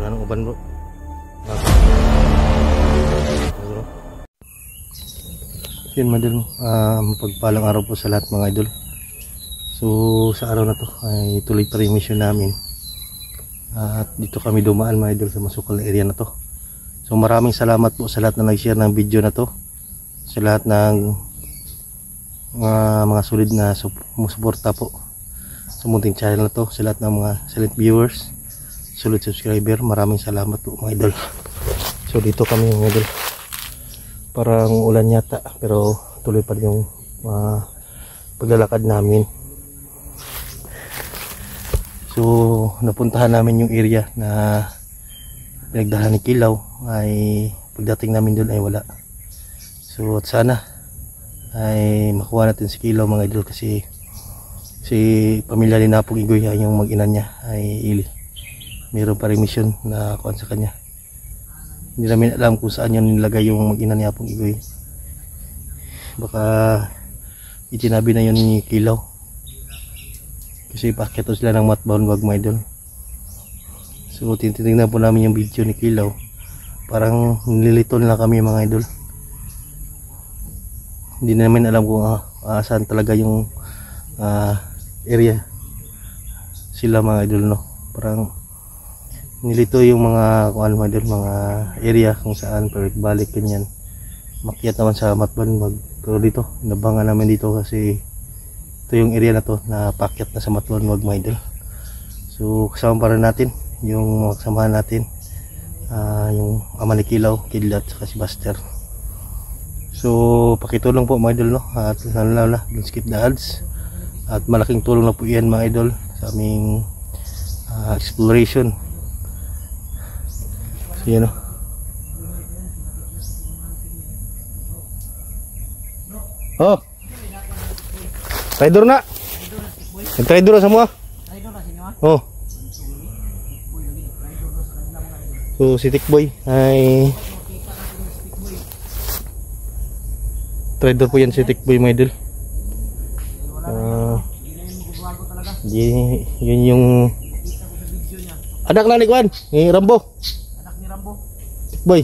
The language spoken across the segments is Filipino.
Wala nang uban bro. Yun mga idol, pagpalang araw po sa lahat mga idol. So sa araw na to ay tuloy pa rin mission namin. At dito kami dumaan mga idol sa masukal na area na to. So maraming salamat po sa lahat na nag-share ng video na to. Sa lahat ng mga solid na sumusuporta po sa munting channel na to. Sa lahat ng mga silent viewers, solid subscriber, maraming salamat po mga idol. So dito kami mga idol. Parang ulan yata pero tuloy pa rin yung paglalakad namin. So napuntahan namin yung area na pinagdahan ni Kilaw, ay pagdating namin doon ay wala. So at sana ay makuha natin si Kilaw mga idol, kasi si pamilya ni Napong Igoy ay yung mag-ina niya ay mayroon pa rin mission na kuhan sa kanya. Hindi namin alam kung saan yun nilagay yung mag-ina ni Apong Igoy. Baka itinabi na yun ni Kilaw, kasi paakyat sila ng matbound wag mga idol. So tinitingnan po namin yung video ni Kilaw, parang nililito na kami mga idol. Hindi namin alam kung saan talaga yung area sila mga idol, no. Parang nilito yung mga mga area kung saan balik ganyan. Makyat naman sa Matbanwag, pero dito nabangan namin dito kasi ito yung area na to na pakyat na sa Matbanwag mga idol. So kasama pa rin natin yung mga kasamahan natin, yung ama ni Kilaw, Kidlat, saka si Buster. So pakitulong po mga idol, no, at lalo na don't skip the ads, at malaking tulong na po yan mga idol sa aming exploration. Yan o. Oh. Trader na. Nag-trader na semua. Oh. So si Tikboy ay trader po yan, si Tikboy mga idol. Yun yung anak na ni Kwan, ni Rambo. Boy.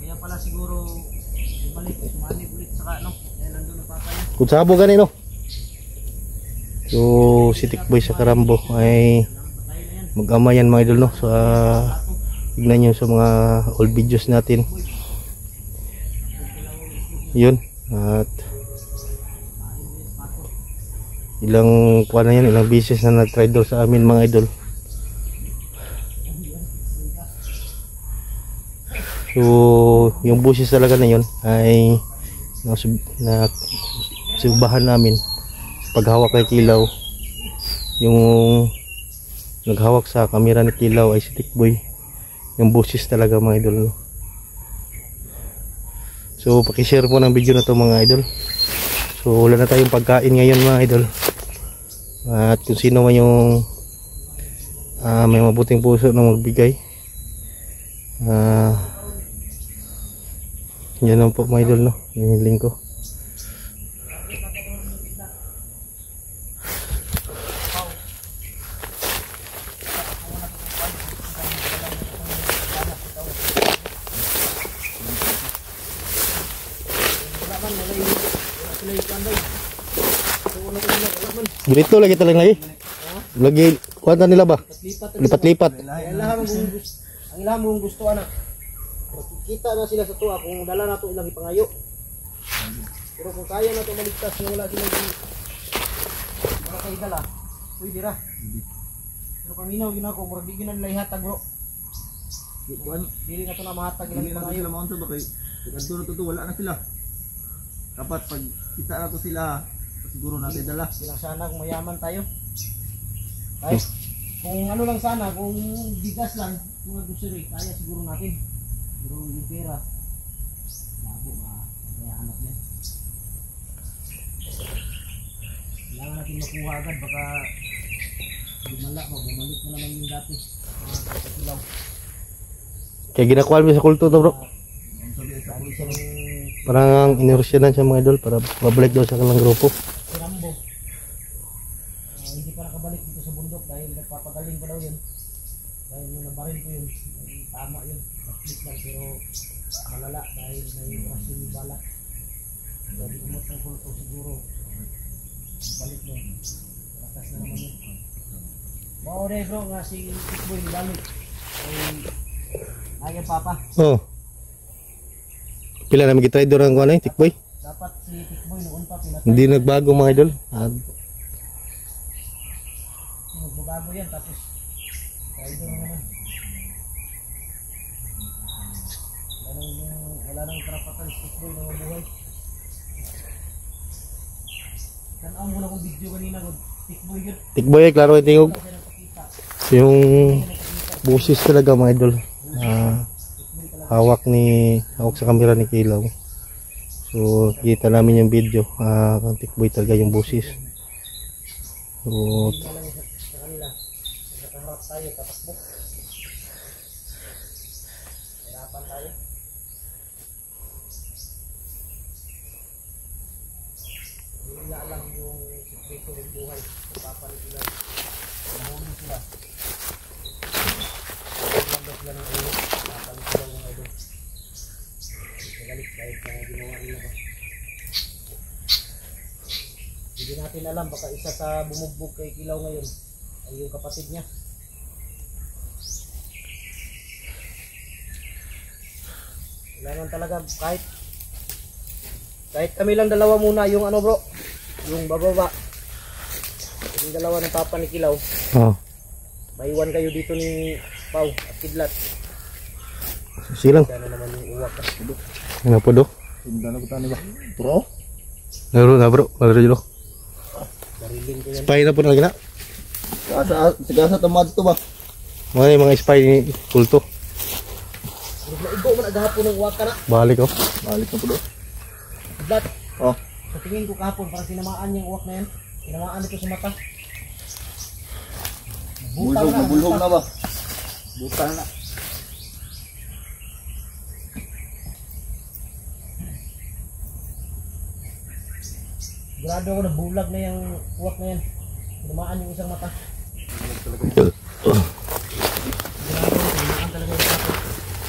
Kaya pala siguro balik, sumali ulit saka ano, kaya nandun ang papa niya. Kung sabo gani no. So si Tikboy sa Karambo ay mag-ama yan mga idol, no. So tignan nyo sa mga old videos natin. Yun. At ilang kuha na yan, ilang beses na nag-trader sa amin mga idol. So yung busis talaga na yun ay subahan namin paghawak kay Kilaw. Yung naghawak sa kamera ni Kilaw ay si Tikboy. Yung busis talaga mga idol, no? So pakishare po ng video na to mga idol. So wala na tayong pagkain ngayon mga idol, at kung sino man yung may mabuting puso na magbigay, yan lang po mga idol, no, yung link ko. Ganito lagi talang lagi kuwanta nila ba? Lipat-lipat. Ang ilang mong gusto anak. Kita na sila sa tuwa kung dala na ito ilang ipangayo. Pero kung kaya na ito maligtas na wala sila mga kayo dala, pwede ra. Pero paminaw ginako, murag di ginan nila ihatag bro. Dili na ito na mahatag ilang ipangayo. Sila maunsa ba kay kadto na to wala na sila. Dapat pag kita na to sila siguro natin dala. Bilang sana kung mayaman tayo. Kahit kung ano lang sana, kung bigas lang, mga grocery, kaya siguro natin. Pero yung pera, labo kaya hanap yan. Kailangan natin makuha agad, baka bumalik na naman yung dati. Kilaw. Kaya ginakuha mo sa kulto to bro. Parang inerusyanan siya mga idol para mabalik daw sa kanilang grupo. Si Rambo, hindi pa nakabalik dito sa bundok dahil nagpapagaling pa daw yun. Dahil nung nabaril ko yun, tama yun. Naklik lang pero malala dahil may orasyon yung bala. Dahil umot ng kulto siguro. Balik mo. Lakas na naman yun. Maure bro nga si Tikboy ni Balik. Ay papa. Oh. Pila na magitry doon ang kuha Tikboy? Dapat si Tikboy noon pa pinatay. Hindi nagbago mga idol. Nagbago yan tapos idol naman. Wala nang karapatan si Tikboy na mabuhay. Tanaw mo na kong video kanina kung Tikboy yun. Tikboy klaro yung tingog. Yung busis talaga mga idol. Hawak sa kamera ni Kilaw. So kita namin yung video. Kung Tikboy talaga yung busis. So Nakaharap tayo, tatakbo. Hirapan tayo. Hindi na alam yung sikreto ng buhay. Papalit sila. Nahuli sila. Naganda sila ng ulo. Papalit sila ng idol. Nagalit dahil sa ginawa nila ba. Hindi natin alam, baka isa sa bumugbog kay Kilaw ngayon ay yung kapatid niya. Kailangan talaga kahit kami lang dalawa muna yung ano bro, yung bababa. Yung dalawa ng papa ni Kilaw. oh. Maiwan kayo dito ni Pau at Kidlat. Silang. Sana naman yung uwak. Ano po do? Hindi na kita ba? Bro? Laro na bro. Laro dito. Barilin ko yan. Spy na po na lagi na. Sigasa tamad to ba? Mga spy ni kulto. Naigo man agahapon ng uwak ka na. Balik ko. Balik na po do. Kidlat. Oh. Sa tingin ko kahapon parang tinamaan niya yung uwak na yan. Tinamaan dito sa mata. Bulhog na ba? Butang na. Sigurado ako na bulag na yung uwak na yan. Tinamaan yung isang mata. Tinamaan talaga yung mata.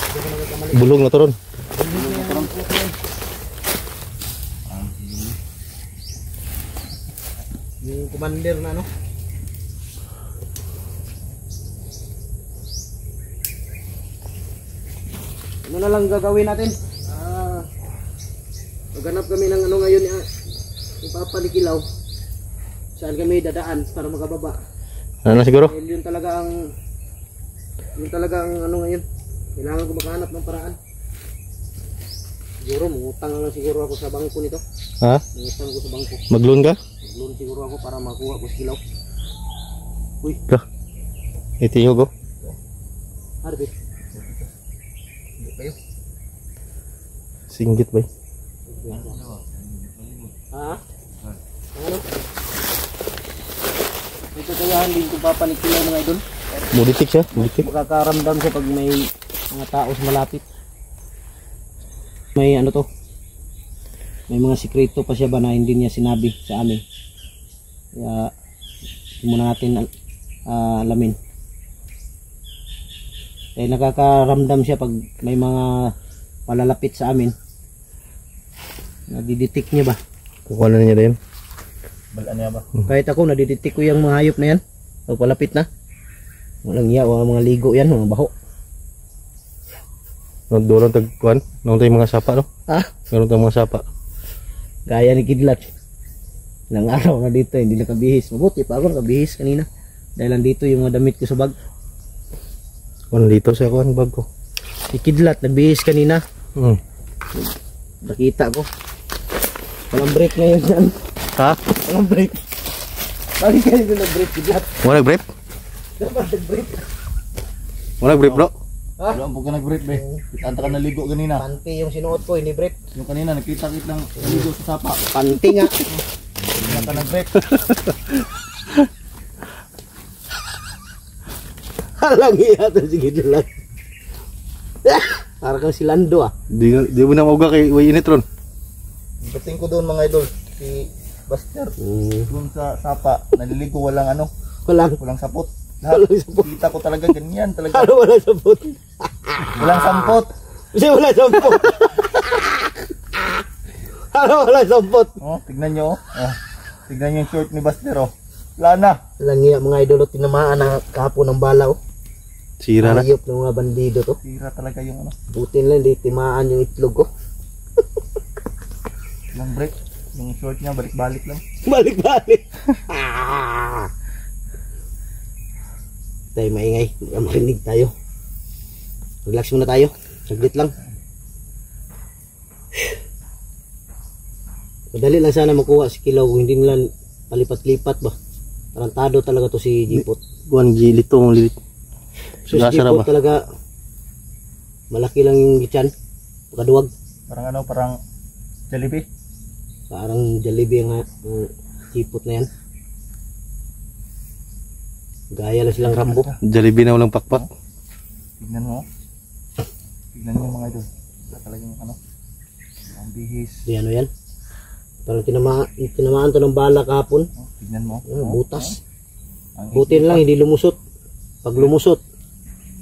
Hindi ko nagkamali. Bulong na to ron. Bulig na yung uwak na yan. Yung commander na ano. Ano na lang gagawin natin? Maghanap kami ng ano ngayon yung papa ni Kilaw. Saan kami dadaan para makababa? Ano na siguro? Dahil yun talaga ang ano ngayon. Kailangan ko makahanap ng paraan. Siguro mangutang lang siguro ako sa bangko nito. Ha? Mangutang ko sa bangko. Mag-loan ka? Mag-loan siguro ako para makuha ko si Kilaw. Uy, Ito. Itingog ko. Harbit. Singgit ba? Ha? Ano? Ito kayahan din kung papa ni Kilaw mga idol. Bulitik siya. Bulitik. Makakaramdam siya pag may mga tao sa malapit. May ano to? May mga sikreto pa siya ba na hindi niya sinabi sa amin. Kaya muna natin alamin. Kaya nakakaramdam siya pag may mga malalapit sa amin. Nadidetect niya ba? Kukuha na niya din. Balaan niya ba? Kahit ako nadidetect ko yung mga hayop na yan. Pag palapit na. Walang iya, mga ligo yan, mga baho. Doon tagkuhan. Noon tayo mga sapa, no? Ha? Meron tayong mga sapa. Gaya ni Kidlat. Ilang araw na dito, hindi nakabihis. Mabuti pa ako nakabihis kanina. Dahil nandito yung mga damit ko sa bag. Kuhan dito sa kuhan bag ko. Si Kidlat, nagbihis kanina. Nakita ko. Walang break ngayon yan. Ha? Walang break. Bakit kayo yung nag-break, Kidlat? Wala nag-brief? Dapat nag-break. Wala nag-brief, bro? Ha? Wala po ka nag-break be. Kita ka naligo kanina. Panty yung sinuot ko, hindi break. Yung kanina nakita-kita lang naligo sa sapa. Panty nga. Wala ka nag-break. Halang iya to si Kidlat. Para kang si Lando ah. Di mo na mauga kay way init ron. Bating ko doon mga idol. Si Buster. Doon sa sapa. Naliligo walang ano. Walang. Walang sapot. Lahat, Walang sampot. kita ko talaga ganyan talaga. Ano wala sampot? Walang sampot. Kasi wala sampot. Ano wala sampot? Oh, tignan nyo. Oh. Tignan nyo yung short ni Buster. Oh. Wala na. Langiya mga idol, tinamaan na kahapon ng bala oh. Sira na. Ayop ng mga bandido to. Tira talaga yung ano. Butin lang, di timaan yung itlog ko. Yung break. Yung short niya, balik-balik lang. Balik-balik. Tayo maingay, marinig tayo. Relax muna tayo, saglit lang. Madali lang sana makuha si Kilaw kung hindi nila palipat-lipat ba. Tarantado talaga to si Jipot. Buwan gilitong lilit. So si Nasa na Jipot ba? talaga malaki lang yung gityan. Pagkaduwag. Parang ano, parang Jollibee. Parang Jollibee nga Jipot na yan. Gaya lang silang Rambo. Jollibee na walang pakpak. Tignan mo. Tignan nyo mga idol. Wala talagang ano. Ang bihis. Di ano yan. Parang tinamaan to ng bala kahapon. Oh, tignan mo. Butas. Ang Buti na lang hindi lumusot. Pag lumusot,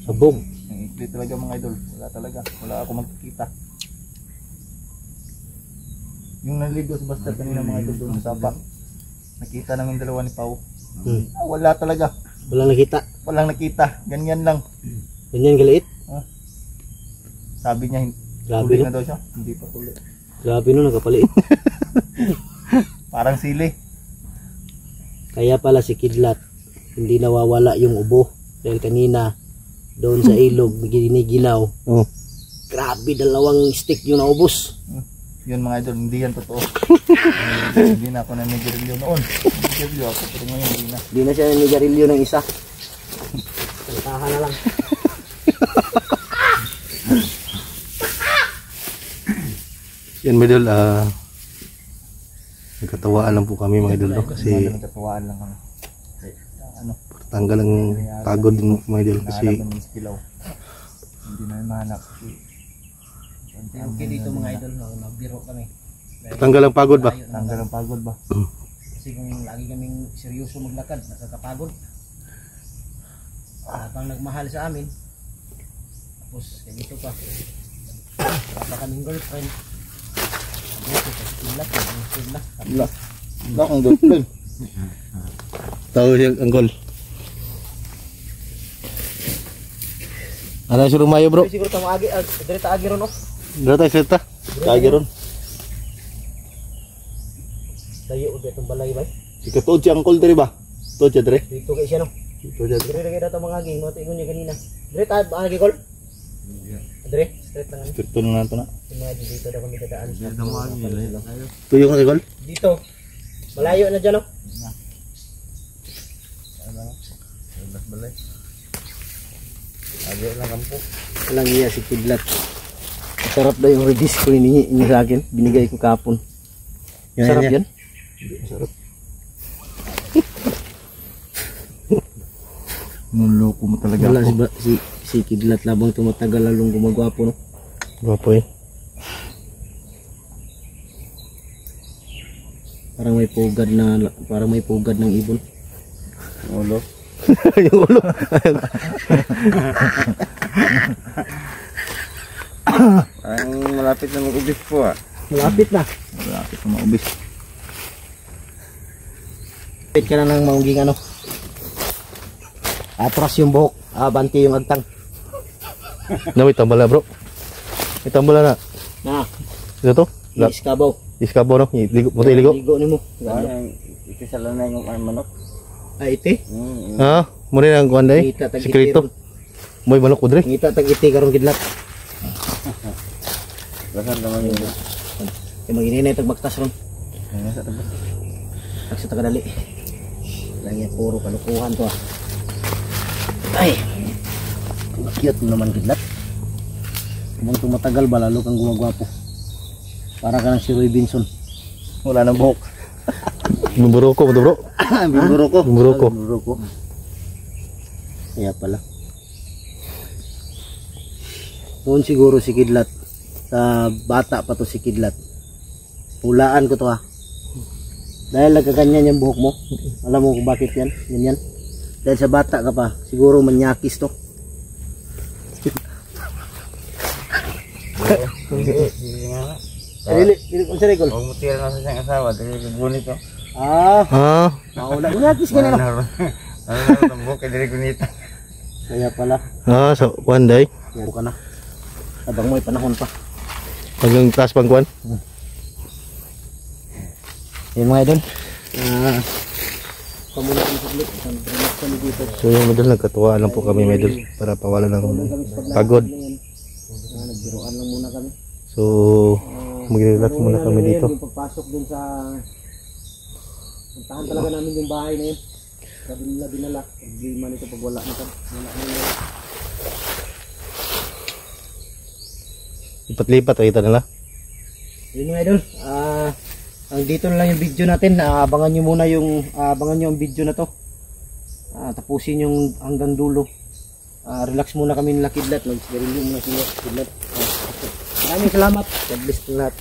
sabog. Ang ikli talaga mga idol. Wala talaga. Wala ako magkikita. Yung naligo si Buster kanina mga idol doon sa sapa. Nakita namin dalawa ni Pau. Wala talaga. Walang nakita. Walang nakita. Ganyan lang. Ganyan galiit. Sabi niya, Grabe huli no. na daw siya. Hindi pa huli. Grabe no, nakapaliit. Parang sili. Kaya pala si Kidlat, hindi nawawala yung ubo. Dahil kanina, doon sa ilog, ginigilaw. Oh. Grabe, dalawang stick yung naubos. Yun mga idol, hindi yan totoo. Hindi na ako nanigarilyo noon. Nanigarilyo ako, pero ngayon hindi na. Hindi na siya nanigarilyo ng isa. Kantahan na lang. Yan mga idol, nagkatawaan lang po kami mga idol, no? Kasi Nagkatuwaan lang kami. Ano, tanggal ang pagod din mga idol kasi nahanap namin si Kilaw. Hindi na mahanap. Okay dito mga idol, nagbiro kami. tanggal ang pagod ba? Tanggal ang pagod ba? Kasi kung lagi kaming seryoso maglakad, nakakapagod. Habang nagmahal sa amin, tapos ganito pa. Wala pa kaming girlfriend. Ganito, pastilat, pastilat. Wala. Wala akong girlfriend. Tao siya ang gol. Ano suruh mayo bro? Siguro tamo agi, direta agi ron, no? Dito tayo seta. Kagi ron. Dayo udah itong balay ba? Ikatod si Angkol diri ba? Tod siya diri. Dito kay siya, no? Tod siya diri. Dire kay dato mga agi, mo tingon niya kanina. Dire ta agi kol. Dire, straight lang. Ito na nato na. Yung mga dito daw kami dadaan. Tuyo ka Angkol. Dito. Malayo na diyan, no? Balay. Agi lang kampo. Walang iya si Kidlat. Sarap daw yung redis ko hinihingi niya sa akin. Binigay ko kapon. Sarap yan. Sarap. Nuloko mo talaga Wala ako. si Kidlat labang tumatagal lalong gumagwapo, no? Gwapo eh. Parang may pugad ng ibon. Ulo. Yung ulo. Ang malapit na mag-ubis po ah. Malapit na. Malapit na mag-ubis. Malapit ka na ng maungging ano. Atras yung buhok. Banti yung agtang. Na may tambal na bro. May tambal na. Na, Ito to? iskabaw. Iskabo no? Iligo. Buto iligo. Ligo ni mo. Ito sa lanay ng manok. Ay, ite. Ha? Muna ang kuhan day? Ngita tag iti Sikreto. ron. Moy manok ko diri. Ngita tag iti karong Kidlat. Basan naman yun. Yung mga ininay tag baktas ron. Ano sa tabas? Tag sa tagadali. Lang yan, puro kalukuhan to ah. Ay, cute naman Kidlat. Kung tumatagal ba lalo kang gumagwapo. Para ka ng si Roy Binson. Wala nang buhok. Bumburoko mo to bro. Biburo ko. Bumburoko. Biburo ko. Kaya pala. Noon siguro si Kidlat. Sa bata pa to si Kidlat. Pulaan ko to ha. Dahil nagkaganyan yung buhok mo. Alam mo kung bakit yan? Ganyan. Dahil sa bata ka pa, siguro manyakis to. Dili ko sa recall. Huwag mo tira na sa siyang asawa, dahil gunit to. Ah, Maula. Manyakis ka na lang. Ano na tambok, kaya dili gunita. Kaya pala. sa kuan day. Yan ka na. Abang mo'y panahon pa. Hanggang taas pang kuan. Yan mga idol. Pamula kami sa blik. Relax kami dito. So yung idol, nagkatuwa lang po kami idol para pawala ng pagod. Nagbiruan lang muna kami. So mag-relax muna kami dito. Yung pagpasok dun sa puntahan talaga namin yung bahay na yun. Sabi nila dinala. Hindi man ito pag wala na kami. Lipat-lipat kita nila. Yun mga idol. Dito na lang yung video natin. Abangan nyo muna yung abangan nyo ang video na to. Tapusin yung hanggang dulo. Relax muna kami nila Kidlat. Mag-sigarilyo muna sila Kidlat. Maraming salamat. God bless po lahat.